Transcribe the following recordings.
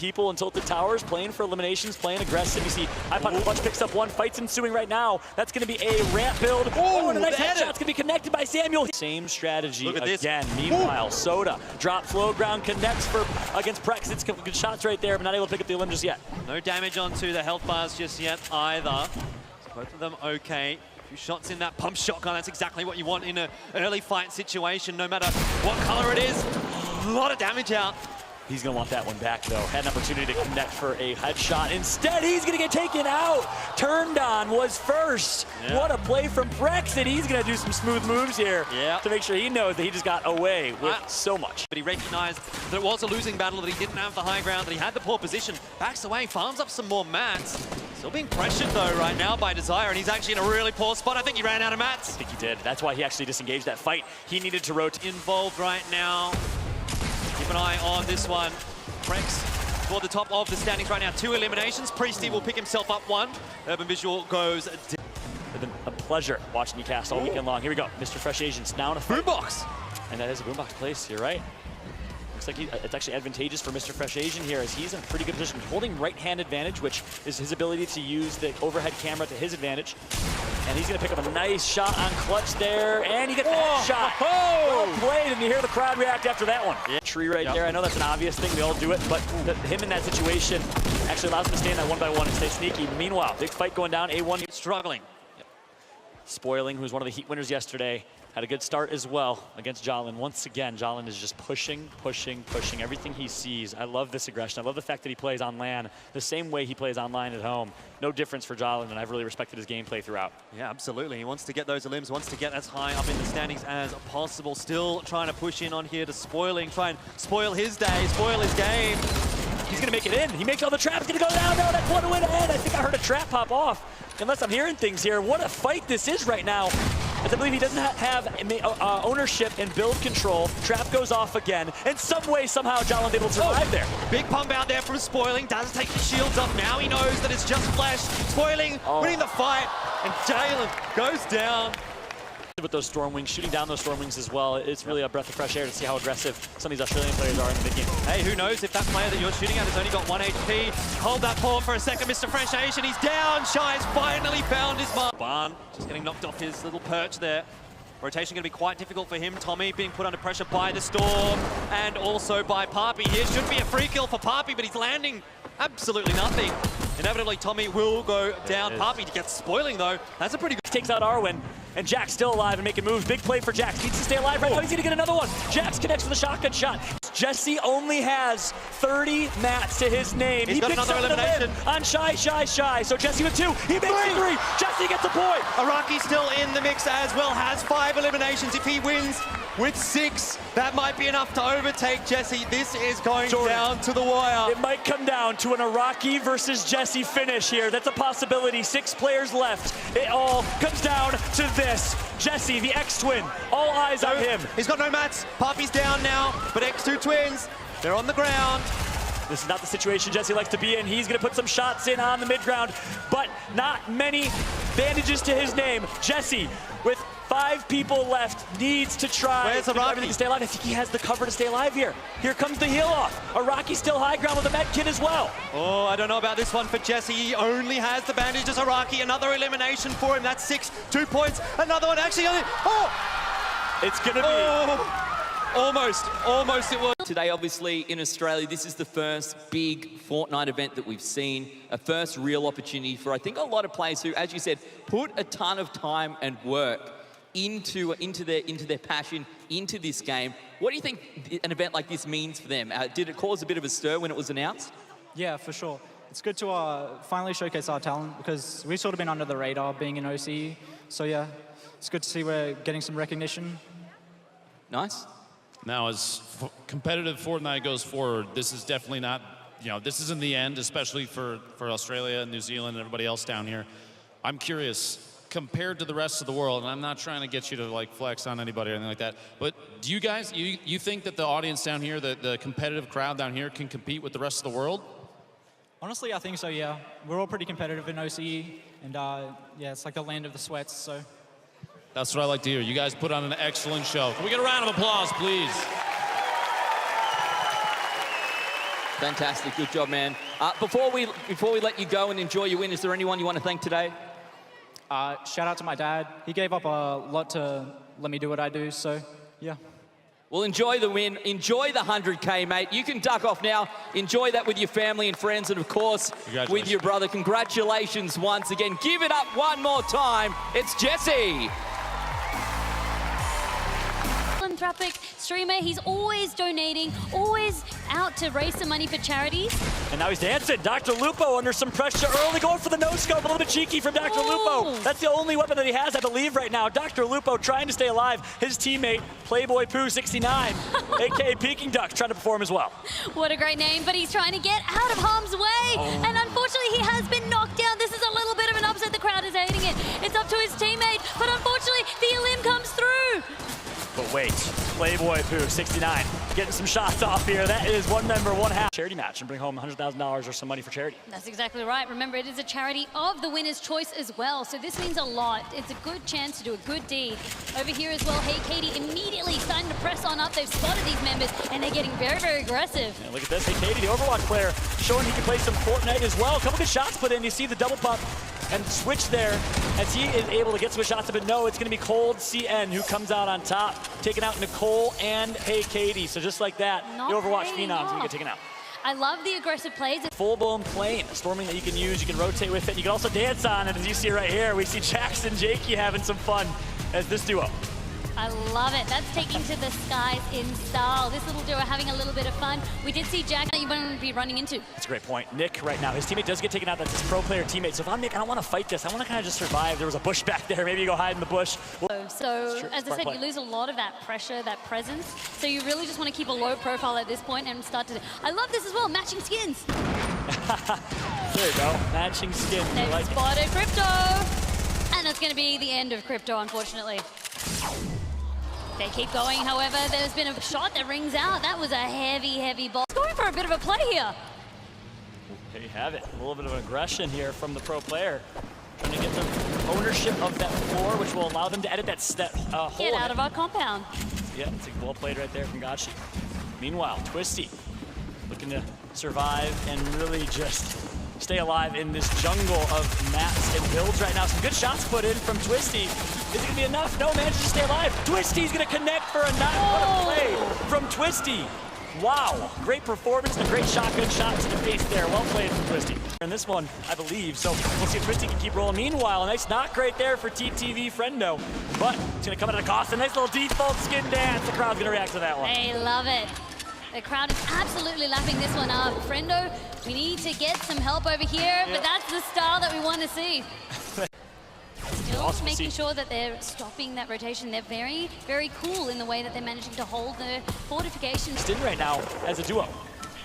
people in Tilted Towers, playing for eliminations, playing aggressive. You see, iPod Clutch picks up one, fights ensuing right now. That's going to be a ramp build. Oh, and a nice headshot's going to be connected by Samuel. Same strategy again. Meanwhile, Soda, drop flow ground, connects against Prex. It's good shots right there, but not able to pick up the elim just yet. No damage onto the health bars just yet either. So both of them okay. A few shots in that pump shotgun. That's exactly what you want in an early fight situation, no matter what color it is. A lot of damage out. He's going to want that one back, though. Had an opportunity to connect for a headshot. Instead, he's going to get taken out. Turned on was first. Yeah. What a play from Brexit. He's going to do some smooth moves here to make sure he knows that he just got away with so much. But he recognized that it was a losing battle, that he didn't have the high ground, that he had the poor position. Backs away, farms up some more mats. Still being pressured, though, right now by Desire, and he's actually in a really poor spot. I think he ran out of mats. I think he did. That's why he actually disengaged that fight. He needed to rotate. Involved right now. Keep an eye on this one. Prex toward the top of the standings right now. 2 eliminations. Priesty will pick himself up 1. Urban Visual goes. It's been a pleasure watching you cast all weekend long. Here we go. Mr. Fresh Asians now in a boombox. And that is a boombox place. You're right. Looks like it's actually advantageous for Mr. Fresh Asian here, as he's in a pretty good position, holding right-hand advantage, which is his ability to use the overhead camera to his advantage. And he's going to pick up a nice shot on Clutch there, and he gets a shot. Well played, and you hear the crowd react after that one. Yeah. Tree right there. I know that's an obvious thing. We all do it, but him in that situation actually allows him to stand that 1-by-1 and stay sneaky. Meanwhile, big fight going down. A1 struggling. Spoiling, who was one of the Heat winners yesterday, had a good start as well against Jalen. Once again, Jalen is just pushing everything he sees. I love this aggression. I love the fact that he plays on LAN the same way he plays online at home. No difference for Jalen, and I've really respected his gameplay throughout. Yeah, absolutely. He wants to get those elims, wants to get as high up in the standings as possible. Still trying to push in on here to try and spoil his day, spoil his game. He's going to make it in. He makes all the traps. Going to go down. No, that's one win ahead. I think I heard a trap pop off. Unless I'm hearing things here. What a fight this is right now. As I believe he doesn't have ownership and build control. Trap goes off again. And some way, somehow, Jalen's able to survive there. Big pump out there from Spoiling. Does take the shields up. Now he knows that it's just Flash. Spoiling, winning the fight. And Jalen goes down. With those storm wings, shooting down those storm wings as well. It's really a breath of fresh air to see how aggressive some of these Australian players are in the mid-game. Hey, who knows if that player that you're shooting at has only got 1 HP. Hold that paw for a second, Mr. Fresh Asian. He's down. Shy's finally found his mark. Barn just getting knocked off his little perch there. Rotation going to be quite difficult for him. Tommy being put under pressure by the Storm and also by Papi. Here should be a free kill for Papi, but he's landing absolutely nothing. Inevitably, Tommy will go down. Papi gets Spoiling, though. That's a pretty good... Takes out Arwen, and Jack's still alive and making moves. Big play for Jax. Needs to stay alive right now. He's going to get another one. Jax connects with a shotgun shot. Jesse only has 30 mats to his name. He's got another elimination on Shy. So Jesse with 2. He makes 3. Jesse gets a point. Araki still in the mix as well. Has 5 eliminations. If he wins with 6, that might be enough to overtake Jesse. This is going down to the wire. It might come down to an Araki versus Jesse finish here. That's a possibility. 6 players left. It all comes down to this. Jesse, the X-Twin. All eyes on him. He's got no mats. Papi's down now, but X2 Twins, they're on the ground. This is not the situation Jesse likes to be in. He's going to put some shots in on the mid-ground, but not many bandages to his name. Jesse, with 5 people left, needs to try everything to stay alive. I think he has the cover to stay alive here. Here comes the heal off. Araki still high ground with a med kit as well. Oh, I don't know about this one for Jesse. He only has the bandages. Araki, another elimination for him. That's 6, 2 points. Another one actually. It's going to be... Almost it was. Today, obviously, in Australia, this is the first big Fortnite event that we've seen. A first real opportunity for, I think, a lot of players who, as you said, put a ton of time and work into their passion, into this game. What do you think an event like this means for them? Did it cause a bit of a stir when it was announced? Yeah, for sure. It's good to finally showcase our talent, because we've sort of been under the radar being in OCE. So yeah, it's good to see we're getting some recognition. Nice. Now, as competitive Fortnite goes forward, this is definitely not, this isn't the end, especially for Australia and New Zealand and everybody else down here. I'm curious, compared to the rest of the world, and I'm not trying to get you to like flex on anybody or anything like that, but do you guys, you think that the audience down here, the competitive crowd down here can compete with the rest of the world? Honestly, I think so, yeah. We're all pretty competitive in OCE, and yeah, it's like the land of the sweats, so. That's what I like to hear. You guys put on an excellent show. Can we get a round of applause, please? Fantastic. Good job, man. Before we let you go and enjoy your win, is there anyone you want to thank today? Shout out to my dad. He gave up a lot to let me do what I do, so yeah. Well, enjoy the win. Enjoy the 100K, mate. You can duck off now. Enjoy that with your family and friends, and of course, with your brother. Congratulations once again. Give it up one more time. It's Jesse. Philanthropic streamer, he's always donating, always out to raise some money for charities. And now he's dancing. Dr. Lupo under some pressure early, going for the no-scope, a little bit cheeky from Dr. Lupo. That's the only weapon that he has, I believe, right now. Dr. Lupo trying to stay alive. His teammate, Playboy Poo 69, aka Peking Duck, trying to perform as well. What a great name, but he's trying to get out of harm's way. And unfortunately, he has been knocked down. This is a little bit of an upset. The crowd is hating it. It's up to his teammate, but unfortunately, the elim comes through. But wait, Playboy Poo 69 getting some shots off here. That is one member, one half. Charity match and bring home $100,000 or some money for charity. That's exactly right. Remember, it is a charity of the winner's choice as well, so this means a lot. It's a good chance to do a good deed. Over here as well, Hey Katie immediately starting to press on up. They've spotted these members, and they're getting very, very aggressive. And look at this, Hey Katie, the Overwatch player, showing he can play some Fortnite as well. A couple good shots put in. You see the double pump and switch there as he is able to get some shots, but no, it's going to be Cold CN who comes out on top, taking out Nicole and Hey Katie. So just like that, the Overwatch Phenoms going to get taken out. I love the aggressive plays. Full-blown plane, storming that you can use, you can rotate with it, you can also dance on it. As you see right here, we see Jackson Jakey having some fun as this duo. I love it. That's taking to the skies in style. This little duo having a little bit of fun. We did see Jack that you wouldn't be running into. That's a great point. Nick right now, his teammate does get taken out. That's his pro player teammate. So if I'm Nick, I don't want to fight this. I want to kind of just survive. There was a bush back there. Maybe you go hide in the bush. So as I said, you lose a lot of that pressure, that presence. So you really just want to keep a low profile at this point and start to... I love this as well, matching skins. There you go, matching skins. They've spotted Crypto. And that's going to be the end of Crypto, unfortunately. They keep going, however, there's been a shot that rings out. That was a heavy, heavy ball. Going for a bit of a play here. There you have it. A little bit of aggression here from the pro player. Trying to get some ownership of that floor, which will allow them to edit that hole. Get out of our compound. Yeah, it's well played right there from Gachi. Meanwhile, Twisty looking to survive and really just stay alive in this jungle of maps and builds right now. Some good shots put in from Twisty. Is it gonna be enough? No, manages to stay alive. Twisty's gonna connect for a knock. What a play from Twisty. Wow, great performance and a great shotgun shot to the face there. Well played from Twisty. In this one, I believe, so we'll see if Twisty can keep rolling. Meanwhile, a nice knock right there for TTV Friendo, but it's gonna come at a cost. A nice little default skin dance. The crowd's gonna react to that one. They love it. The crowd is absolutely lapping this one up. Friendo, we need to get some help over here, but that's the style that we want to see. Still awesome making sure that they're stopping that rotation. They're very, very cool in the way that they're managing to hold the fortifications. In right now as a duo.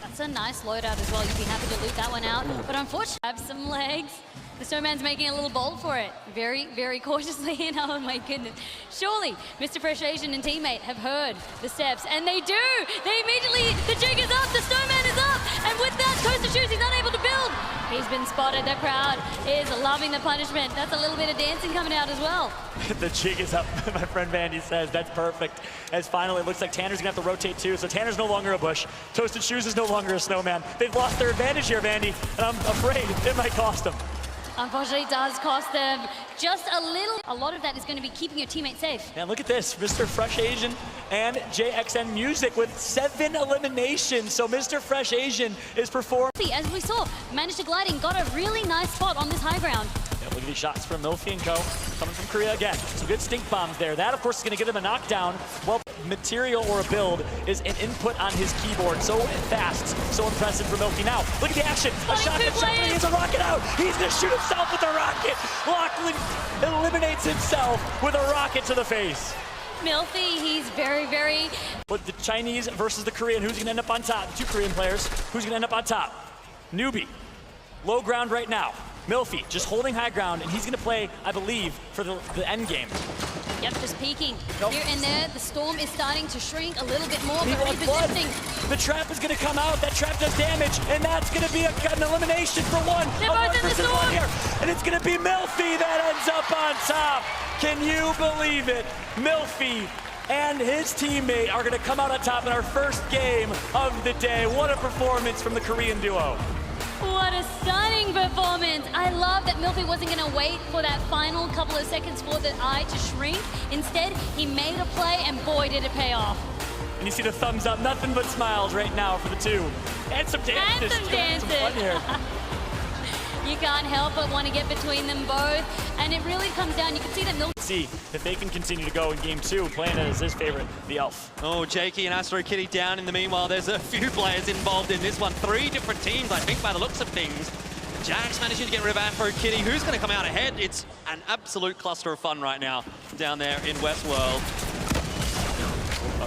That's a nice loadout as well. You'd be happy to loot that one out. But unfortunately, have some legs. The Snowman's making a little bold for it. Very, very cautiously. And oh my goodness. Surely, Mr. Fresh Asian and teammate have heard the steps. And they do! They immediately, the jig is up, the Snowman is up! And with that, Toaster Shoes, he's unable to build! He's been spotted. The crowd is loving the punishment. That's a little bit of dancing coming out as well. The jig is up, my friend Vandy says. That's perfect. As finally, it looks like Tanner's gonna have to rotate too. So Tanner's no longer a bush. Toasted Shoes is no longer a snowman. They've lost their advantage here, Vandy, and I'm afraid it might cost them. Unfortunately, it does cost them just a little. A lot of that is going to be keeping your teammate safe. And look at this, Mr. Fresh Asian and JXN Music with 7 eliminations. So Mr. Fresh Asian is performing. As we saw, managed to glide in, got a really nice spot on this high ground. Yeah, look at these shots from Milfy and Co. Coming from Korea again. Some good stink bombs there. That, of course, is going to give him a knockdown. Well, material or a build is an input on his keyboard. So fast, so impressive for Milky. Now, look at the action. A shotgun shot, he has a rocket out. He's going to shoot himself with a rocket. Lachlan eliminates himself with a rocket to the face. Milfy, he's very, very... But the Chinese versus the Korean, who's going to end up on top? 2 Korean players, who's going to end up on top? Newbie, low ground right now. Milfy, just holding high ground, and he's going to play, I believe, for the end game. Yep, just peeking. Nope. Here and there, the storm is starting to shrink a little bit more, He but wants blood. repositioning. The trap is going to come out. That trap does damage, and that's going to be an elimination for one. They're both in the versus storm. one here. And it's going to be Milfy that ends up on top. Can you believe it? Milfy and his teammate are going to come out on top in our first game of the day. What a performance from the Korean duo. What a stunning performance. I love that Milfy wasn't going to wait for that final couple of seconds for the eye to shrink. Instead, he made a play, and boy, did it pay off. And you see the thumbs up, nothing but smiles right now for the two. And some dances. And some dances. Some fun here. You can't help but want to get between them both. And it really comes down, you can see that Milfy. See if they can continue to go in game two, playing as his favorite, the Elf. Oh, Jakey and Astro Kitty down in the meanwhile. There's a few players involved in this one. 3 different teams, I think, by the looks of things. Jax managing to get rid of Afro Kitty. Who's going to come out ahead? It's an absolute cluster of fun right now down there in Westworld.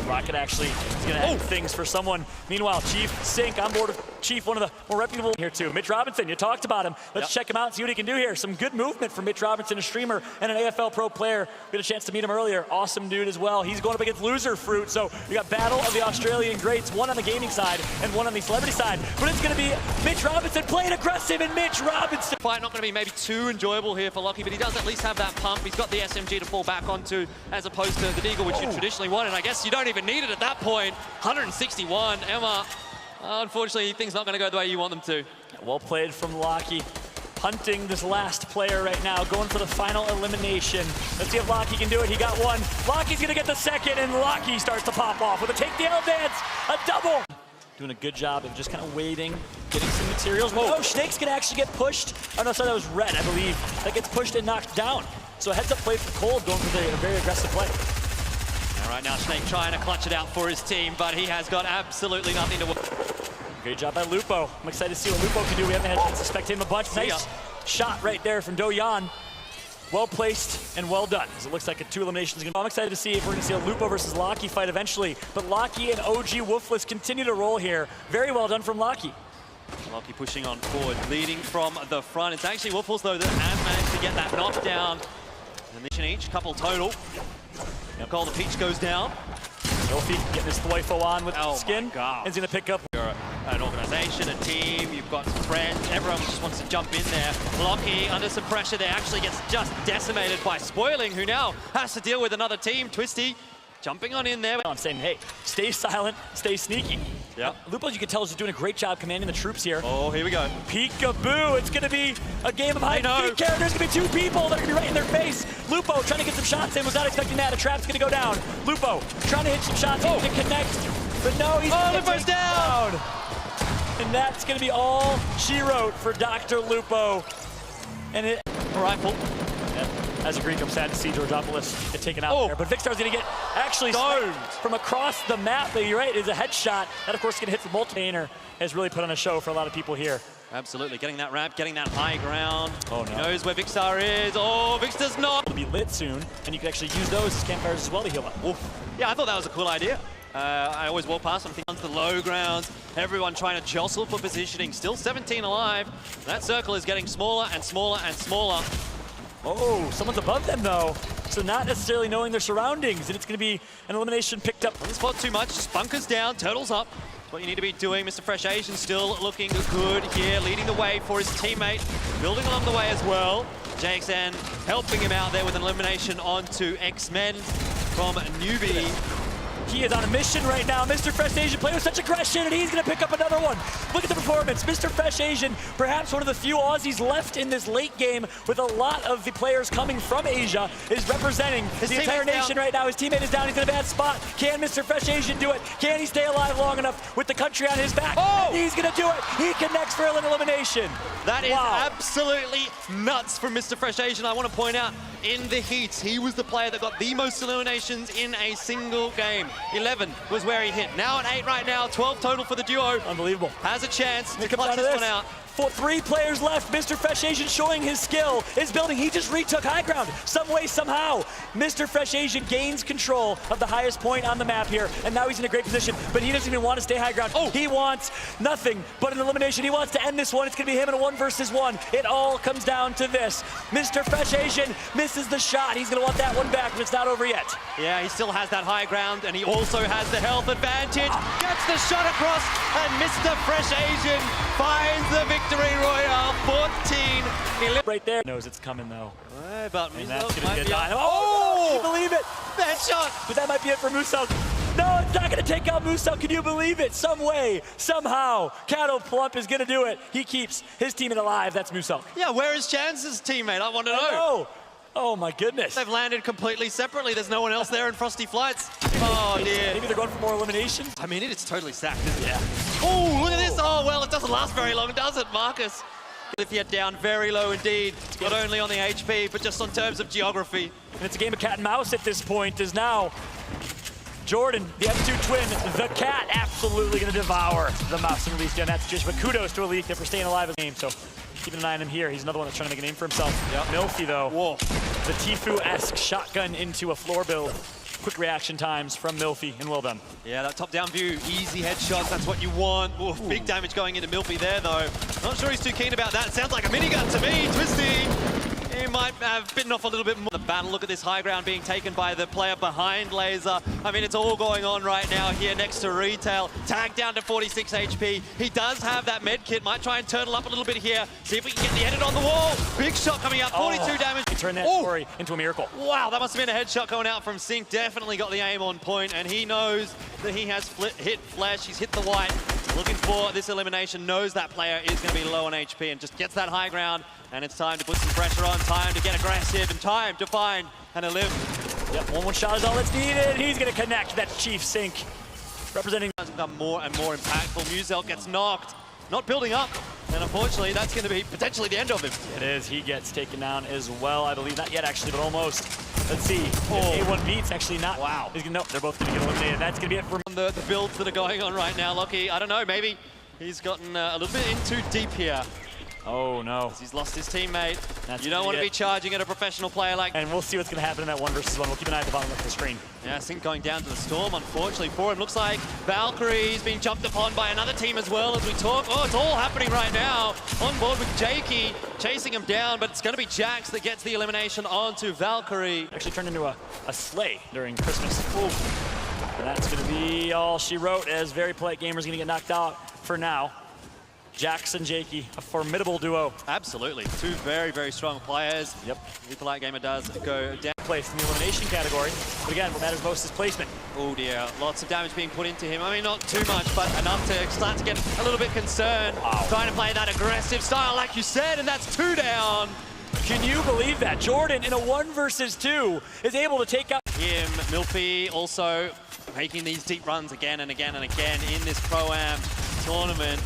Rocket actually is going to have things for someone. Meanwhile, Chief Sync on board with Chief, one of the more reputable here too. Mitch Robinson, you talked about him. Let's check him out and see what he can do here. Some good movement from Mitch Robinson, a streamer and an AFL Pro player. We had a chance to meet him earlier. Awesome dude as well. He's going up against Loser Fruit. So we got battle of the Australian greats, one on the gaming side and one on the celebrity side. But it's going to be Mitch Robinson playing aggressive, and Mitch Robinson. Fight not going to be maybe too enjoyable here for Lockie, but he does at least have that pump. He's got the SMG to fall back onto as opposed to the Deagle, which you traditionally want. And I guess you don't even need it at that point. 161. Emma, unfortunately, things not going to go the way you want them to. Well played from Lockie. Hunting this last player right now, going for the final elimination. Let's see if Lockie can do it. He got one. Lockie's going to get the second, and Lockie starts to pop off with a take the L dance, a double. Doing a good job of just kind of waiting, getting some materials. Whoa. Oh, Snake's going to actually get pushed. Oh, no, sorry, that was Red, I believe. That gets pushed and knocked down. So a heads-up play for Cold, going for the very aggressive play. Right now, Snake trying to clutch it out for his team, but he has got absolutely nothing to work. Great job by Lupo. I'm excited to see what Lupo can do. We haven't had a chance to spectate him a bunch. Nice shot right there from Do-Yan. Well placed and well done, as it looks like a 2 eliminations. I'm excited to see if we're going to see a Lupo versus Lockie fight eventually. But Lockie and OG Wolfless continue to roll here. Very well done from Lockie. Lockie pushing on forward, leading from the front. It's actually Wolfless, though, that has managed to get that knockdown. And each couple total. Now Call the Peach goes down. Wolfie getting his Thwoifo on with skin. He's going to pick up. You're an organization, a team, you've got some friends, everyone just wants to jump in there. Lockie under some pressure there actually gets just decimated by Spoiling, who now has to deal with another team. Twisty jumping on in there. I'm saying, hey, stay silent, stay sneaky. Yeah. Lupo, you can tell, is doing a great job commanding the troops here. Oh, here we go. Peekaboo, it's going to be a game of hide and seek here. There's going to be 2 people that are going to be right in their face. Lupo trying to get some shots in, was not expecting that. A trap's going to go down. Lupo trying to hit some shots to connect, but no, he's Lupo's down. And that's going to be all she wrote for Dr. Lupo. And it... Rifle. As agreed, I'm sad to see Georgopoulos get taken out there. But Vicstar's going to get actually stoned from across the map. But you're right, it's a headshot. That, of course, is going to hit the multi-painter. Has really put on a show for a lot of people here. Absolutely, getting that ramp, getting that high ground. Oh, no. He knows where Vicstar is. Oh, Vicstar's not. It'll be lit soon, and you can actually use those as campfires as well to heal up. Oof. Yeah, I thought that was a cool idea. I always walk past something on the low grounds. Everyone trying to jostle for positioning. Still 17 alive. That circle is getting smaller and smaller and smaller. Oh, someone's above them, though. So not necessarily knowing their surroundings, and it's going to be an elimination picked up. Doesn't spot too much. Just bunkers down, turtles up. That's what you need to be doing. Mr. Fresh Asian still looking good here, leading the way for his teammate. Building along the way as well. JXN helping him out there with an elimination onto X-Men from Newbie. He is on a mission right now. Mr. Fresh Asian playing with such aggression, and he's going to pick up another one. Look at the performance. Mr. Fresh Asian, perhaps one of the few Aussies left in this late game with a lot of the players coming from Asia, is representing the entire nation right now. His teammate is down. He's in a bad spot. Can Mr. Fresh Asian do it? Can he stay alive long enough with the country on his back? Oh! He's going to do it. He connects for an elimination. That is absolutely nuts from Mr. Fresh Asian. I want to point out, in the heats, he was the player that got the most eliminations in a single game. 11 was where he hit. Now at 8 right now, 12 total for the duo. Unbelievable. Has a chance to clutch this one out. 3 players left. Mr. Fresh Asian showing his skill, is building. He just retook high ground some way, somehow. Mr. Fresh Asian gains control of the highest point on the map here, and now he's in a great position, but he doesn't even want to stay high ground. He wants nothing but an elimination. He wants to end this one. It's going to be him in a 1 versus 1. It all comes down to this. Mr. Fresh Asian misses the shot. He's going to want that one back, but it's not over yet. Yeah, he still has that high ground, and he also has the health advantage. Gets the shot across, and Mr. Fresh Asian finds the victory royale. 14 Right there. Knows it's coming though. But And that's Musel gonna might be be a on. dive. Oh! Can you believe it? Headshot! But that might be it for Musel. No, it's not gonna take out Musel. Can you believe it? Some way, somehow, Cattle Plump is gonna do it. He keeps his team alive. That's Musel. Yeah, where is Chance's teammate? I want to know. Oh, oh my goodness. They've landed completely separately. There's no one else there in Frosty Flights. Oh, dear. Maybe they're going for more eliminations. I mean, it's totally stacked, isn't it? Yeah. Oh, look at this. Oh, well, it doesn't last very long, does it, Marcus? If you're down very low indeed, not only on the HP, but just on terms of geography. And it's a game of cat and mouse at this point, is now Jordan, the F2 twin, the cat, absolutely going to devour the mouse and release down that situation. But kudos to Elite for staying alive in the game. So keeping an eye on him here. He's another one that's trying to make a name for himself. Yep. Milfy, though. Whoa. The Tfue-esque shotgun into a floor build. Quick reaction times from Milfy and well done. Yeah, that top-down view, easy headshots, that's what you want. Ooh, big damage going into Milfy there, though. Not sure he's too keen about that. It sounds like a minigun to me, Twisty. He might have bitten off a little bit more. The battle, look at this high ground being taken by the player behind Laser. I mean, it's all going on right now here next to Retail. Tag down to 46 HP. He does have that med kit. Might try and turtle up a little bit here. See if we can get the edit on the wall. Big shot coming out, 42 damage. He turned that story into a miracle. Wow, that must have been a headshot going out from Sync. Definitely got the aim on point, and he knows that he has hit Flash. He's hit the white. Looking for this elimination, knows that player is going to be low on HP and just gets that high ground. And it's time to put some pressure on, time to get aggressive, and time to find and a live. Yep, one more shot is all that's needed, and he's going to connect. That's Chief Sync, representing. It's become more and more impactful. Musel gets knocked, not building up, and unfortunately, that's going to be potentially the end of him. It is. He gets taken down as well, I believe. Not yet, actually, but almost. Let's see. If A1 beats, actually not. Wow. He's gonna, nope, they're both going to get eliminated. That's going to be it for The builds that are going on right now, Lockie, I don't know, maybe he's gotten a little bit in too deep here. Oh, no. He's lost his teammate. That's You don't want to it. be charging at a professional player like And we'll see what's going to happen in that 1 versus 1. We'll keep an eye at the bottom of the screen. Yeah, Sync going down to the Storm, unfortunately for him. Looks like Valkyrie's being jumped upon by another team as well as we talk. Oh, it's all happening right now. On board with Jakey, chasing him down, but it's going to be Jax that gets the elimination onto Valkyrie. Actually turned into a sleigh during Christmas. Ooh. And that's going to be all she wrote, as Very Polite Gamer's going to get knocked out for now. Jax and Jakey, a formidable duo. Absolutely. Two very, very strong players. Yep. The Polite Gamer does go down. Placed in the elimination category. But again, what matters most is placement. Oh dear, lots of damage being put into him. I mean, not too much, but enough to start to get a little bit concerned. Wow. Trying to play that aggressive style, like you said, and that's 2 down. Can you believe that? Jordan, in a 1 versus 2, is able to take out Him, Milfy, also making these deep runs again and again and again in this Pro-Am tournament.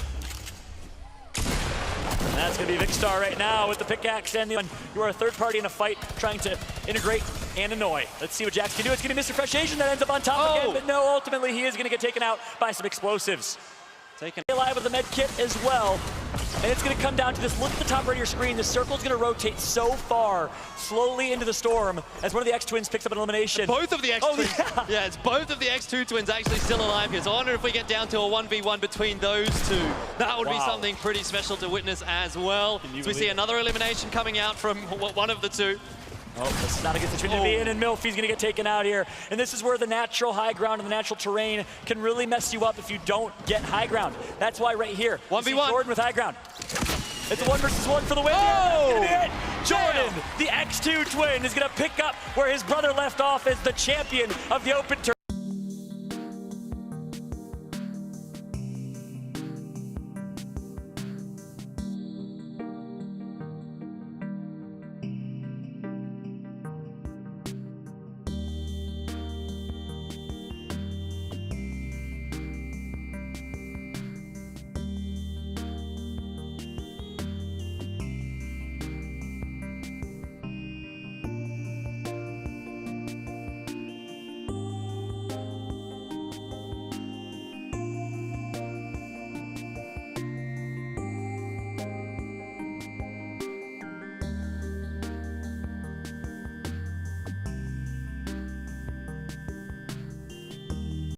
And that's going to be Vicstar right now with the pickaxe and the. You are a third party in a fight trying to integrate and annoy. Let's see what Jax can do. It's going to be Mr. Fresh Asian that ends up on top again, but no, ultimately he is going to get taken out by some explosives. Taken. Alive with the med kit as well. And it's going to come down to this. Look at the top right of your screen. The circle's going to rotate so far, slowly into the storm, as one of the X-Twins picks up an elimination. Both of the X-Twins. Oh, yeah. Yeah, it's both of the X2 twins actually still alive here. So I wonder if we get down to a 1v1 between those two. That would be something pretty special to witness as well. So we see another elimination coming out from one of the two. Oh, this is not a good situation to be in, and Milfy's going to get taken out here. And this is where the natural high ground and the natural terrain can really mess you up if you don't get high ground. That's why right here, 1v1. Jordan with high ground. It's a 1 versus 1 for the win. Oh! Here. Jordan, the X2 twin, is going to pick up where his brother left off as the champion of the Open Tournament.